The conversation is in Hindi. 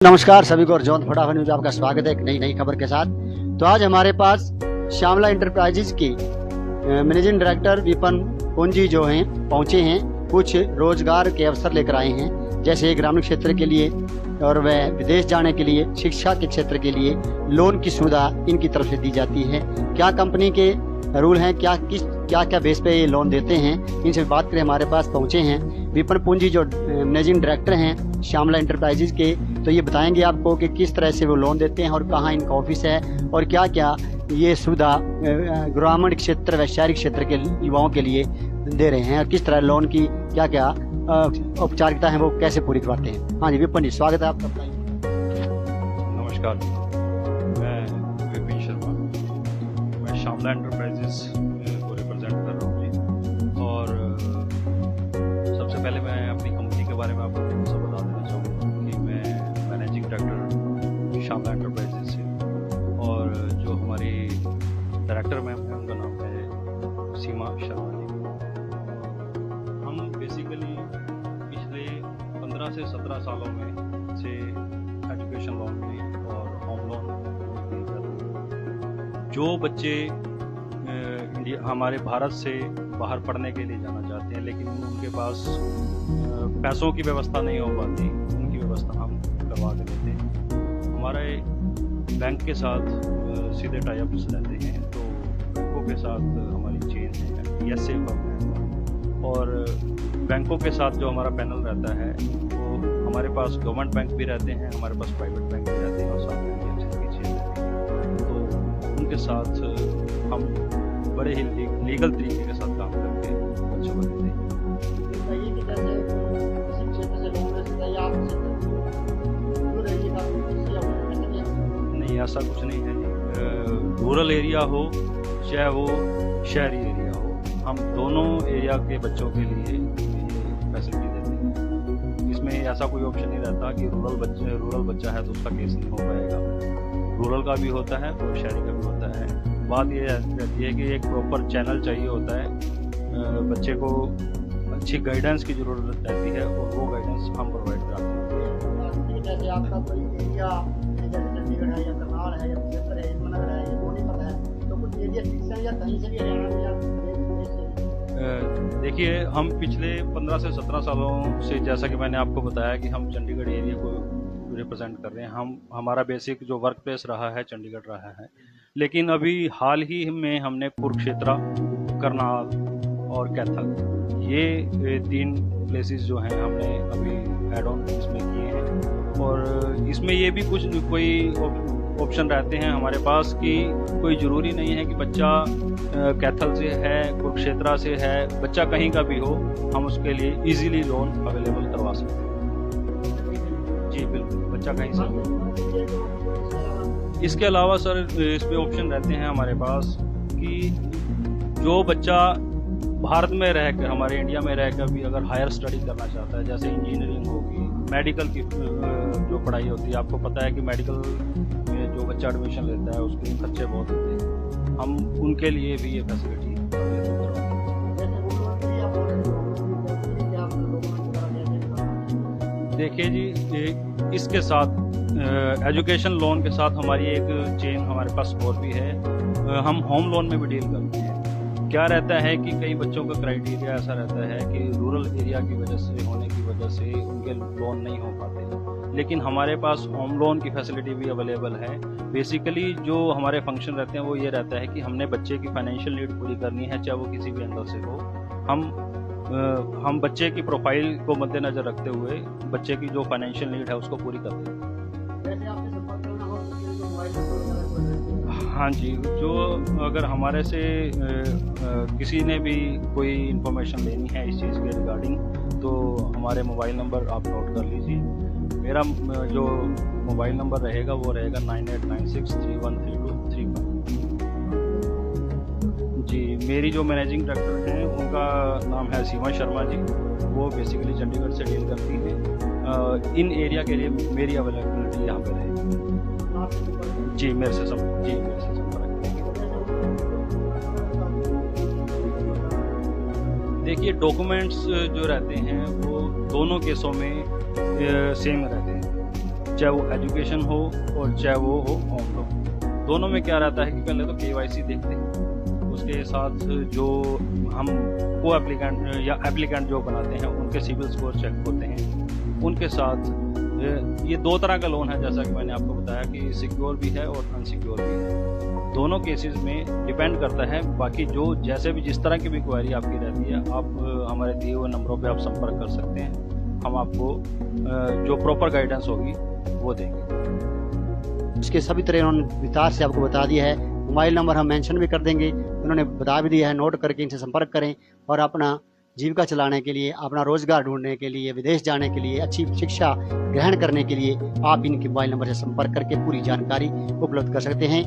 नमस्कार सभी को, और जॉन फटाफट न्यूज आपका स्वागत है एक नई खबर के साथ। तो आज हमारे पास श्यामला इंटरप्राइजेज की मैनेजिंग डायरेक्टर विपन पूंजी जो हैं पहुंचे हैं। कुछ रोजगार के अवसर लेकर आए हैं, जैसे ग्रामीण क्षेत्र के लिए और वह विदेश जाने के लिए, शिक्षा के क्षेत्र के लिए लोन की सुविधा इनकी तरफ से दी जाती है। क्या कंपनी के रूल हैं, क्या बेस पे ये लोन देते हैं, इनसे बात करें। हमारे पास पहुंचे हैं विपन पूंजी जो मैनेजिंग डायरेक्टर हैं श्यामला इंटरप्राइजेज के। तो ये बताएंगे आपको कि किस तरह से वो लोन देते हैं और कहाँ इनका ऑफिस है और क्या क्या ये सुविधा ग्रामीण क्षेत्र व शहरी क्षेत्र के युवाओं के लिए दे रहे हैं और किस तरह लोन की क्या क्या औपचारिकता है वो कैसे पूरी करवाते हैं। हाँ जी विपिन जी, स्वागत है आपका। नमस्कार, मैं विपिन शर्मा, मैं श्यामला इंटरप्राइजेस को रिप्रेजेंट कर रहा हूँ जी। और सबसे पहले मैं अपनी कंपनी के बारे में आपको थोड़ा सा बता देना चाहूँगा कि मैं मैनेजिंग डायरेक्टर श्यामला इंटरप्राइजेस से, और जो हमारी डायरेक्टर मैम है उनका नाम है सीमा शर्मा जी। हम बेसिकली पिछले 15 से 17 सालों में से एजुकेशन लोन में और होम लोन डील करते हैं। जो बच्चे हमारे भारत से बाहर पढ़ने के लिए जाना चाहते हैं लेकिन उनके पास पैसों की व्यवस्था नहीं हो पाती, उनकी व्यवस्था हम करवा के देते हैं। हमारे बैंक के साथ सीधे टाइप्स रहते हैं, तो बैंकों के साथ हमारी चेन है ESA फर्म, और बैंकों के साथ जो हमारा पैनल रहता है वो हमारे पास गवर्नमेंट बैंक भी रहते हैं, हमारे पास प्राइवेट बैंक भी रहते हैं और साथ में NBFC की चेन रहती है। तो उनके साथ हम बड़े ही लीगल तरीके के साथ काम करके बच्चों को देते हैं। नहीं, ऐसा कुछ नहीं है जी। रूरल एरिया हो चाहे वो शहरी एरिया हो, हम दोनों एरिया के बच्चों के लिए फैसिलिटी देते हैं। इसमें ऐसा कोई ऑप्शन नहीं रहता कि रूरल बच्चा है तो उसका केस नहीं हो पाएगा। रूरल का भी होता है और शहरी का भी होता है। बात ये रहती है कि एक प्रॉपर चैनल चाहिए होता है, बच्चे को अच्छी गाइडेंस की ज़रूरत रहती है और वो गाइडेंस हम प्रोवाइड कराते हैं। जैसे आपका कोई एरिया जैसे चंडीगढ़ है या करनाल है या पचहत्तर है, यमुनानगर है, ये वो नहीं पता है तो कुछ एरिया फिक्स है या कहीं से भी हरियाणा में या प्रदेश से? देखिए, हम पिछले 15 से 17 सालों से, जैसा कि मैंने आपको बताया कि हम चंडीगढ़ एरिया को रिप्रेजेंट कर रहे हैं। हमारा बेसिक जो वर्क प्लेस रहा है चंडीगढ़ रहा है, लेकिन अभी हाल ही में हमने कुरुक्षेत्र, करनाल और कैथल, ये 3 प्लेसेस जो हैं हमने अभी एड ऑन इसमें किए हैं। और इसमें ये भी कोई ऑप्शन रहते हैं हमारे पास कि कोई ज़रूरी नहीं है कि बच्चा कैथल से है, कुरुक्षेत्र से है, बच्चा कहीं का भी हो, हम उसके लिए इजीली लोन अवेलेबल करवा सकते हैं। जी बिल्कुल, बच्चा कहीं से भी। इसके अलावा सर इसमें ऑप्शन रहते हैं हमारे पास कि जो बच्चा भारत में रहकर, हमारे इंडिया में रहकर भी अगर हायर स्टडी करना चाहता है, जैसे इंजीनियरिंग होगी, मेडिकल की जो पढ़ाई होती है, आपको पता है कि मेडिकल में जो बच्चा एडमिशन लेता है उसके खर्चे बहुत होते हैं, हम उनके लिए भी ये फैसिलिटी देखिए जी। इसके साथ एजुकेशन लोन के साथ हमारी एक चेन हमारे पास और भी है। हम होम लोन में भी डील करते हैं। क्या रहता है कि कई बच्चों का क्राइटेरिया ऐसा रहता है कि रूरल एरिया की वजह से होने की वजह से उनके लोन नहीं हो पाते, लेकिन हमारे पास होम लोन की फैसिलिटी भी अवेलेबल है। बेसिकली जो हमारे फंक्शन रहते हैं वो ये रहता है कि हमने बच्चे की फाइनेंशियल नीड पूरी करनी है, चाहे वो किसी भी एंगल से हो। हम बच्चे की प्रोफाइल को मद्देनजर रखते हुए बच्चे की जो फाइनेंशियल नीड है उसको पूरी करते हैं। हाँ जी, जो अगर हमारे से किसी ने भी कोई इन्फॉर्मेशन लेनी है इस चीज़ के रिगार्डिंग, तो हमारे मोबाइल नंबर आप नोट कर लीजिए। मेरा जो मोबाइल नंबर रहेगा वो रहेगा 9896313235। जी, मेरी जो मैनेजिंग डायरेक्टर हैं उनका नाम है सीमा शर्मा जी। वो बेसिकली चंडीगढ़ से डील करती हैं। इन एरिया के लिए मेरी अवेलेबिलिटी यहाँ पे रहेगी। जी, मेरे से संपर्क। देखिए, डॉक्यूमेंट्स जो रहते हैं वो दोनों केसों में सेम रहते हैं। चाहे वो एजुकेशन हो और चाहे वो हो होम लोन। दोनों में क्या रहता है कि पहले तो KYC देखते हैं, उसके साथ जो हम को एप्लीकेंट या एप्लीकेंट जो बनाते हैं उनके सिविल स्कोर चेक होते हैं। उनके साथ ये दो तरह का लोन है, जैसा कि मैंने आपको बताया कि सिक्योर भी है और अनसिक्योर भी है। दोनों केसेस में डिपेंड करता है। बाकी जो जैसे भी जिस तरह की भी क्वेरी आपकी रहती है, आप हमारे दिए हुए नंबरों पे आप संपर्क कर सकते हैं। हम आपको जो प्रॉपर गाइडेंस होगी वो देंगे। इसके सभी तरह उन्होंने विस्तार से आपको बता दिया है। मोबाइल नंबर हम मेंशन भी कर देंगे, उन्होंने बता भी दिया है, नोट करके इनसे संपर्क करें और अपना जीविका चलाने के लिए, अपना रोजगार ढूंढने के लिए, विदेश जाने के लिए, अच्छी शिक्षा ग्रहण करने के लिए आप इनके मोबाइल नंबर से संपर्क करके पूरी जानकारी उपलब्ध कर सकते हैं।